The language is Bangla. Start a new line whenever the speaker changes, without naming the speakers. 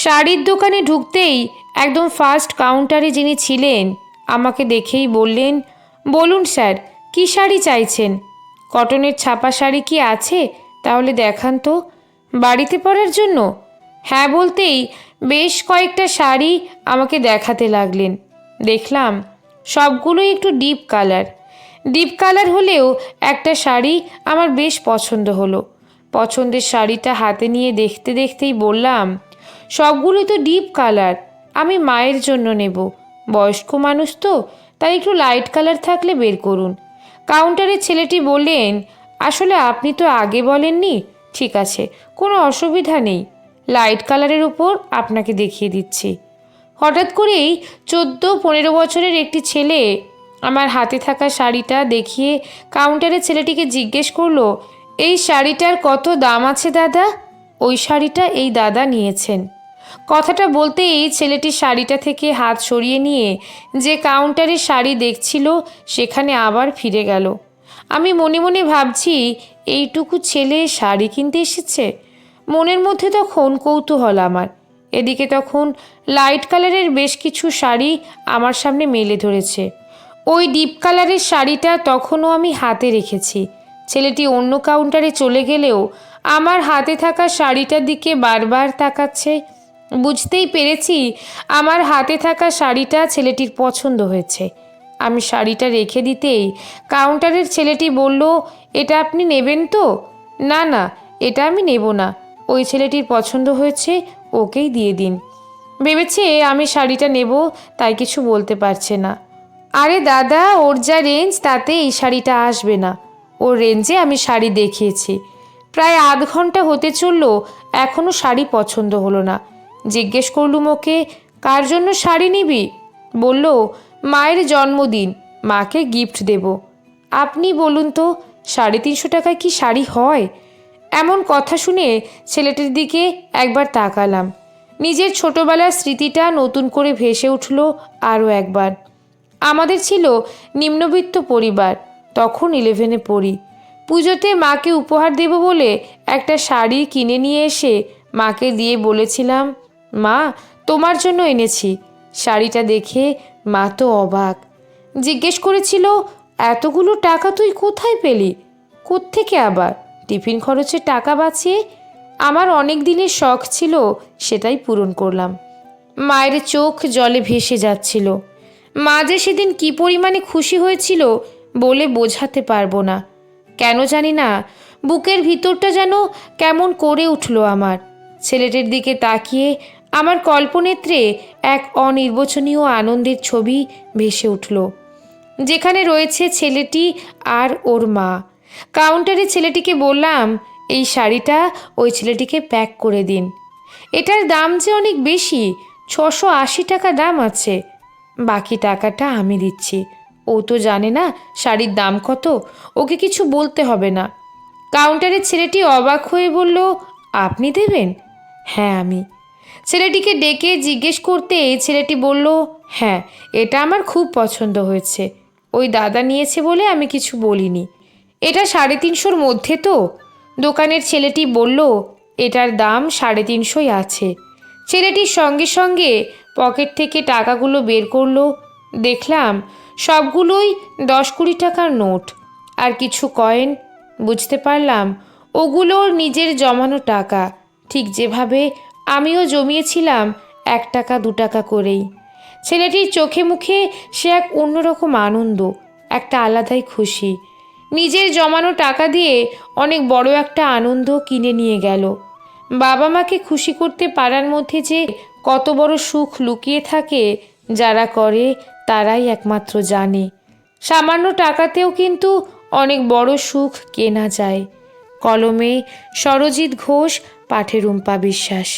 শাড়ির দোকানে ঢুকতেই একদম ফার্স্ট কাউন্টারে যিনি ছিলেন আমাকে দেখেই বললেন, বলুন স্যার, কী শাড়ি চাইছেন? কটনের ছাপা শাড়ি কি আছে? তাহলে দেখান তো। বাড়িতে পরার জন্য? হ্যাঁ বলতেই বেশ কয়েকটা শাড়ি আমাকে দেখাতে লাগলেন। দেখলাম সবগুলোই একটু ডিপ কালার। ডিপ কালার হলেও একটা শাড়ি আমার বেশ পছন্দ হলো। পছন্দের শাড়িটা হাতে নিয়ে দেখতে দেখতেই বললাম, সবগুলোই তো ডিপ কালার, আমি মায়ের জন্য নেব। বয়স্ক মানুষ তো, তাই একটু লাইট কালার থাকলে বের করুন। কাউন্টারের ছেলেটি বললেন, আসলে আপনি তো আগে বলেননি। ঠিক আছে, কোনো অসুবিধা নেই, লাইট কালারের উপর আপনাকে দেখিয়ে দিচ্ছি। হঠাৎ করেই 14-15 বছরের একটি ছেলে আমার হাতে থাকা শাড়িটা দেখিয়ে কাউন্টারের ছেলেটিকে জিজ্ঞেস করলো, এই শাড়িটার কত দাম আছে দাদা? ওই শাড়িটা এই দাদা নিয়েছেন। কথাটা বলতেই এই ছেলেটি শাড়িটা থেকে হাত সরিয়ে নিয়ে যে কাউন্টারে শাড়ি দেখছিল সেখানে আবার ফিরে গেল। আমি মনে মনে ভাবছি, এইটুকু ছেলে শাড়ি কিনতে এসেছে। মনের মধ্যে তখন কৌতূহল আমার। এদিকে তখন লাইট কালারের বেশ কিছু শাড়ি আমার সামনে মেলে ধরেছে। ওই ডিপ কালারের শাড়িটা তখনও আমি হাতে রেখেছি। ছেলেটি অন্য কাউন্টারে চলে গেলেও আমার হাতে থাকা শাড়িটার দিকে বারবার তাকাচ্ছে। বুঝতেই পেরেছি আমার হাতে থাকা শাড়িটা ছেলেটির পছন্দ হয়েছে। আমি শাড়িটা রেখে দিতেই কাউন্টারের ছেলেটি বলল, এটা আপনি নেবেন তো? না না, এটা আমি নেব না, ওই ছেলেটির পছন্দ হয়েছে, ওকেই দিয়ে দিন। ভেবেছে আমি শাড়িটা নেব, তাই কিছু বলতে পারছে না। আরে দাদা, ওর যা রেঞ্জ তাতে এই শাড়িটা আসবে না। ওর রেঞ্জে আমি শাড়ি দেখিয়েছি। প্রায় আধ ঘন্টা হতে চলল, এখনও শাড়ি পছন্দ হলো না। জিজ্ঞেস করলুম ওকে, কার জন্য শাড়ি নিবি? বলল, মায়ের জন্মদিন, মাকে গিফট দেব। আপনি বলুন তো, 350 টাকায় কি শাড়ি হয়? এমন কথা শুনে ছেলেটির দিকে একবার তাকালাম। নিজের ছোটবেলার স্মৃতিটা নতুন করে ভেসে উঠল আরও একবার। আমাদের ছিল নিম্নবিত্ত পরিবার, তখন 11-এ পড়ি। পুজোতে মাকে উপহার দেব বলে একটা শাড়ি কিনে নিয়ে এসে মাকে দিয়ে বলেছিলাম, মা, তোমার জন্য এনেছি। শাড়িটা দেখে মা তো অবাক। জিজ্ঞেস করেছিল, এতগুলো টাকা তুই কোথায় পেলি? কোত্থেকে আবার? টিফিন খরচের টাকা বাঁচিয়ে। আমার অনেক দিনের শখ ছিল, সেটাই পূরণ করলাম। মায়ের চোখ জলে ভেসে যাচ্ছিল। মা যে সেদিন কী পরিমাণে খুশি হয়েছিল বলে বোঝাতে পারবো না। কেন জানি না, বুকের ভিতরটা যেন কেমন করে উঠল আমার। ছেলেটির দিকে তাকিয়ে আমার কল্পনেত্রে এক অনির্বচনীয় আনন্দের ছবি ভেসে উঠল, যেখানে রয়েছে ছেলেটি আর ওর মা। কাউন্টারে ছেলেটিকে বললাম, এই শাড়িটা ওই ছেলেটিকে প্যাক করে দিন। এটার দাম যে অনেক বেশি, 680 টাকা দাম আছে। বাকি টাকাটা আমি দিচ্ছি। ও তো জানে না শাড়ির দাম কত, ওকে কিছু বলতে হবে না। কাউন্টারের ছেলেটি অবাক হয়ে বলল, আপনি দেবেন? হ্যাঁ, আমি। ছেলেটিকে ডেকে জিজ্ঞেস করতে ছেলেটি বলল, হ্যাঁ, এটা আমার খুব পছন্দ হয়েছে। ওই দাদা নিয়েছে বলে আমি কিছু বলিনি। এটা 350-র মধ্যে তো? দোকানের ছেলেটি বলল, এটার দাম 350-ই আছে। ছেলেটির সঙ্গে সঙ্গে পকেট থেকে টাকাগুলো বের করলো। দেখলাম সবগুলোই 10-20 টাকার নোট আর কিছু কয়েন। বুঝতে পারলাম ওগুলো ওর নিজের জমানো টাকা, ঠিক যেভাবে আমিও জমিয়েছিলাম 1 টাকা 2 টাকা করেই। ছেলেটির চোখে মুখে সে এক অন্যরকম আনন্দ, একটা আলাদাই খুশি। নিজের জমানো টাকা দিয়ে অনেক বড় একটা আনন্দ কিনে নিয়ে গেল। বাবা মাকে খুশি করতে পারার মধ্যে যে কত বড় সুখ লুকিয়ে থাকে, যারা করে তারাই একমাত্র জানে। সামান্য টাকাতেও কিন্তু অনেক বড় সুখ কেনা যায়। কলমে সরজিৎ ঘোষ, পাঠে রুম্পা বিশ্বাস।